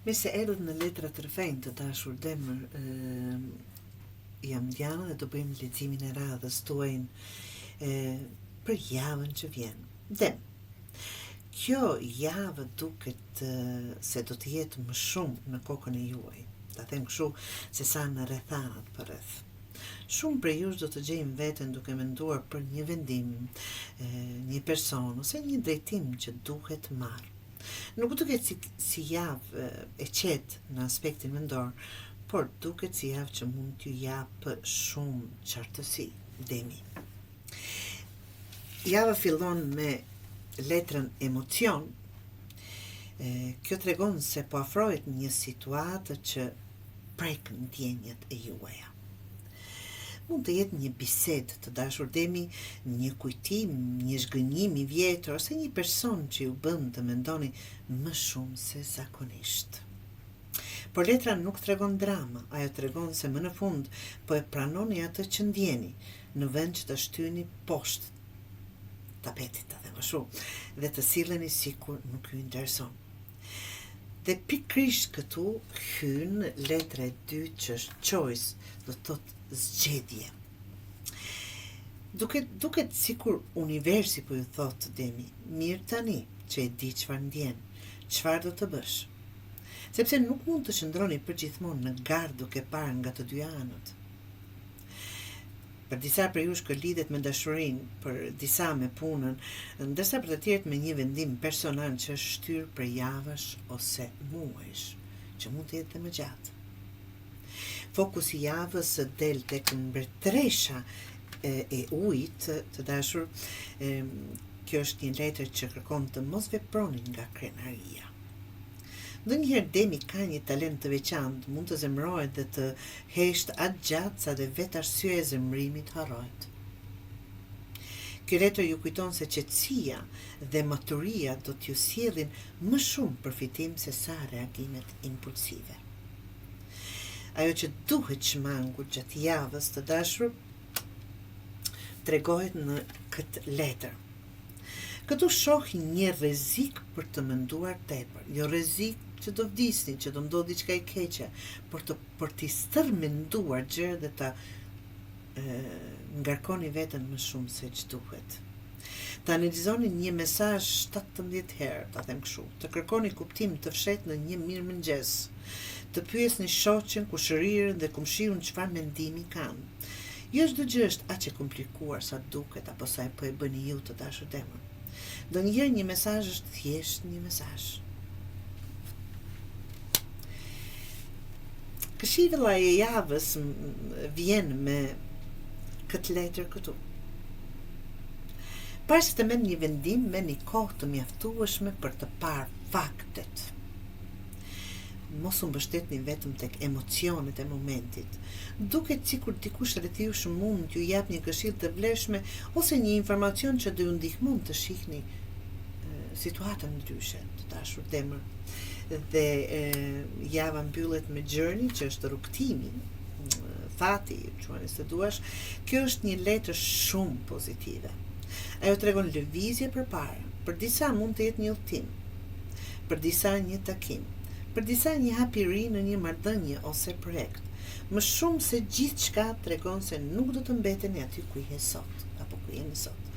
Me se erdhët në letra të rrëfejnë të dashur Demër, jam Diana dhe do bëjmë leximin e radhës tuajnë për javën që vjen. Dem, kjo javë duket se do të jetë më shumë në kokën e juaj, ta them kështu se sa në rrethanat përreth. Shumë prej jush do të gjejmë veten duke menduar për një vendim, një person ose një drejtim që duhet marrë. Nuk duket si javë e qetë në aspektin mendor, por duket si javë që mund t'ju japë shumë qartësi, Demi. Java fillon me letrën emocion. Kjo tregon se po afrohet një situatë që prek ndjenjat e juaja. Mund të jetë një bisedë të dashur Demi, një kujtim, një zhgënjim i vjetër ose një person që ju bën të mendoni më shumë se zakonisht. Por letra nuk tregon drama, ajo tregon se më në fund po e pranoni atë që ndjeni, në vend që të shtyni poshtë tapetit, ta them ashtu, dhe të silleni sikur nuk ju intereson. Dhe pikrisht këtu hyn letra e dytë që është choice, do të thotë zgjedhje. Duket sikur universi po ju thotë Demi, mirë tani që e di çfarë ndjen, çfarë do të bësh. Sepse nuk mund të shndroni përgjithmonë në garë duke parë nga të dy anët. Për disa prej jush kjo lidhet me dashurinë, për disa me punën, ndërsa për të tjerët me një vendim personal që është shtyr për javësh ose muajsh, që mund të jetë dhe më gjatë. Fokusi i javës del tek mbretëresha e ujit të dashur. Kjo është një letër që kërkon të mos veproni nga krenaria. Ndonjëherë Demi ka një talent të veçantë, mund të zemrohet dhe të heshtë atë gjatë sa dhe vetë arsyeja e zemrimit harrohet. Ky letër ju kujton se qetësia dhe maturia do t'ju sjellin më shumë përfitim se sa reagimet impulsive. Ajo që duhet shmangur gjatë javës të dashur tregohet në këtë letër. Këtu shoh një rrezik për të menduar tepër, jo rrezik që do vdisni, që do ndodhi diçka e keqe, por t'i stërmenduar gjëra dhe ta ngarkoni veten më shumë se ç'duhet. Ta analizoni një mesazh 17 herë, ta them kështu, të kërkoni kuptim të fshehtë në një mirëmëngjes, të pyesni shoqen, kushërirën dhe kumshiun çfarë mendimi kanë. Jo çdo gjë është aq e komplikuar sa duket apo sa e po e bëni ju të dashur Demër. Ndonjëherë një mesazh është thjesht një mesazh. Këshilla e javës vjen me këtë letër këtu. Para se të merrni një vendim, merrni kohë të mjaftueshme për të parë faktet. Mos u mbështetni vetëm tek emocionet e momentit. Duket sikur dikush rreth jush mund t'ju jap një këshill të vlefshme ose një informacion që do ju ndihmon të shihni situatën ndryshe, të dashur Demër. Dhe java mbyllet me journey, që është rrugtimi, fati, quani se duash. Kjo është një letër shumë pozitive. Ajo tregon lëvizje përpara. Për disa mund të jetë një udhtim, për disa një takim, për disa një hapëri në një marrëdhënie ose projekt. Më shumë se gjithçka tregon se nuk do të mbeteni aty ku jeni sot, apo ku jeni sot.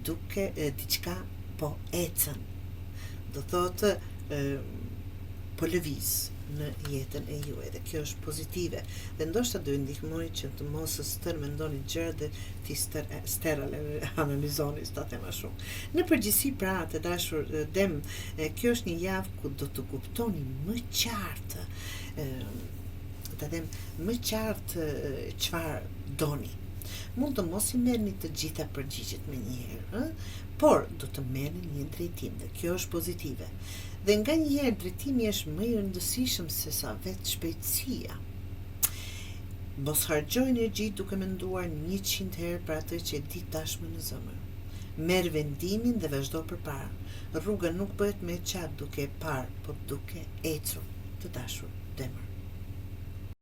Duke diçka po ecën. Do thotë po lëviz në jetën e juaj dhe kjo është pozitive dhe ndoshta do ju ndihmoj që të mos stërmendoni gjëra dhe ti analizoni, ta them ashtu. Në përgjithësi pra të dashur Dem, kjo është një javë ku do të kuptoni më qartë, ta them më qartë çfarë doni. Mund të mos i merrni të gjitha përgjigjet menjëherë, por do të merrni një drejtim dhe kjo është pozitive. Dhe nga njëherë drejtimi është më i rëndësishëm se sa vetë shpejtësia. Mos harxoj energji duke menduar 100 herë për atë që e di tashmë në zemër. Merr vendimin dhe vazhdo përpara. Rruga nuk bëhet më e qatë duke e parë, por duke ecur, të dashur Demër.